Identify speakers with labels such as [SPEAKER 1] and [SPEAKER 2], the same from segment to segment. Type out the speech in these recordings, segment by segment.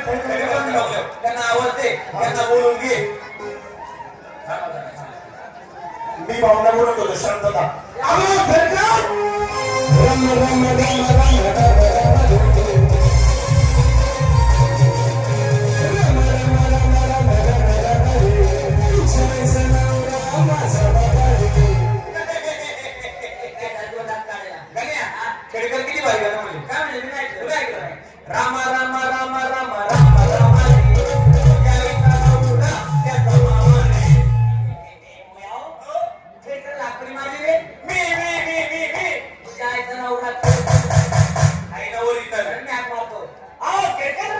[SPEAKER 1] त्यांना आवडते त्यांना बोलून घे.
[SPEAKER 2] मी भावना बोलत होतो शांतता.
[SPEAKER 1] खेळकर किती भारी गाणं म्हणजे काय म्हणजे मी नाही रामा रामा रामा रामा रामा रामा लाकडी माझी रे मी तुझ्या आईचं नाव आई नावर इतर मी हात मारतो आओ खेळकर.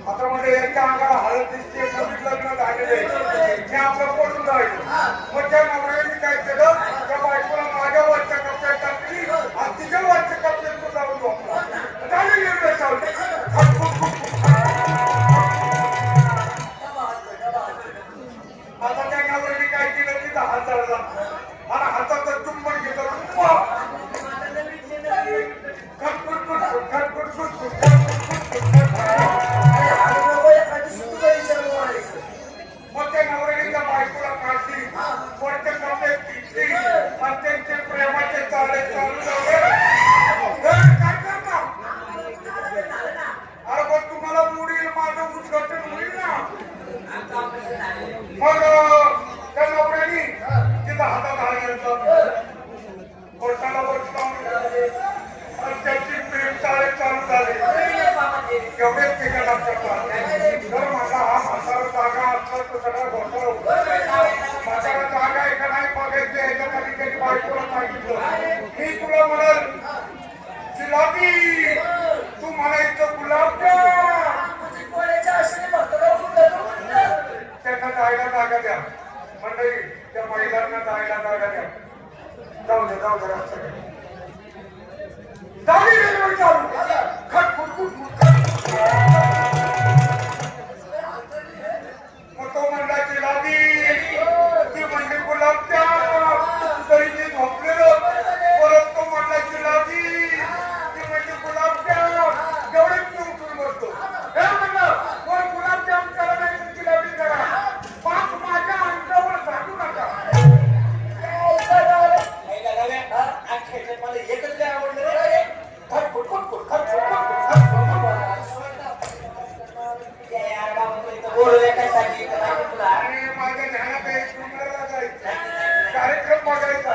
[SPEAKER 2] आता म्हणजे यांच्या अंगाला हळद दिसते नवीन लग्न झालेले मी आपलं पडून जायचं. मग त्या नवऱ्याने काय केलं त्या बायकोला माझ्या वरच्या कप्प्यात टाकली आणि तिच्या वरच्या कप्प्यात तो जाऊन झोपला. झाली निर्णय चालली. आता त्या नवऱ्याने काय केलं तिथं हात धरला आणि हातात चुंबन घेतलं. मग त्या नवऱ्याच्या बायकोला काढली वरच्या कप्प्यात घेतली आणि त्यांचे प्रेमाचे चाले चालू झाले. काय करता अरे पण तुम्हाला पुढील माझं उद्घाटन होईल ना. मग त्या नवऱ्याने तिथं हातात हात घ्यायचा कोर्टाला बसला त्यांची प्रेम चाले चालू झाले. एवढेच त्याच्या लक्षात जर माझा हा म्हातारा जागा असला तर सगळा घोटाळा होतो. म्हातारा जागा आहे का नाही बघायचं याच्या कधी कधी बायकोला सांगितलं मी तुला म्हणाल जिलाबी तू म्हणायचं गुलाबजाम. त्यांना जायला जागा द्या मंडळी. त्या महिलांना जायला जागा द्या. जाऊ दे रस्ता झाली रेल्वे चालू. मग तो म्हणला जिलाबी ती म्हणजे गुलाबजाम तरी ते झोपलेलं. परत तो म्हणला जिलाबी ती म्हणजे गुलाबजाम एवढेच मी उठून बसतो. हे म्हणलं कोण गुलाबजाम करा नाही तर जिलाबी करा पाच माझ्या अंगावर झाडू नका.
[SPEAKER 1] मला एकच काय आवडलं रे.
[SPEAKER 2] माझ्या ध्यानात एक सुंदरला जायचं कार्यक्रम बघायचा.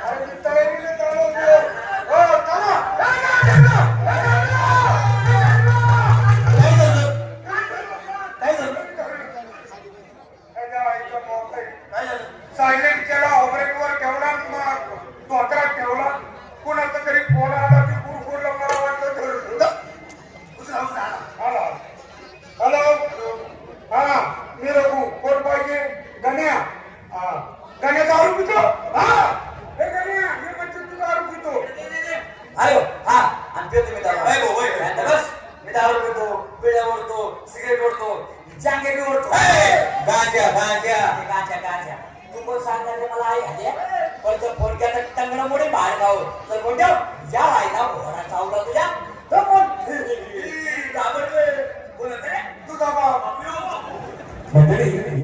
[SPEAKER 2] अरे मी तयारीने चालवतो. हो चला सायलेंट केला ऑपरेटवर ठेवला धोत्रात ठेवला. कुणाचा तरी फोन आला की कुरकुरला मला वाटलं हॅलो हा मी रघु कोण पाहिजे. गण्या गण्या दारू पितो. हा हे गण्या हे म्हणजे तू दारू पितो.
[SPEAKER 1] अरे हा आणि ते तुम्ही दारू बस मी दारू पितो पिढ्या ओढतो सिगरेट ओढतो जांगे बी ओढतो. गांजा गांजा गांजा गांजा तू कोण सांगणार रे मला आई हजे पण जर फोन केला टंगणं मोडे बाहेर गाव तर कोण ठेव या आई ना घोडा चावला तुझ्या तो कोण बोलत रे
[SPEAKER 2] तुझा बाप
[SPEAKER 1] मंडळी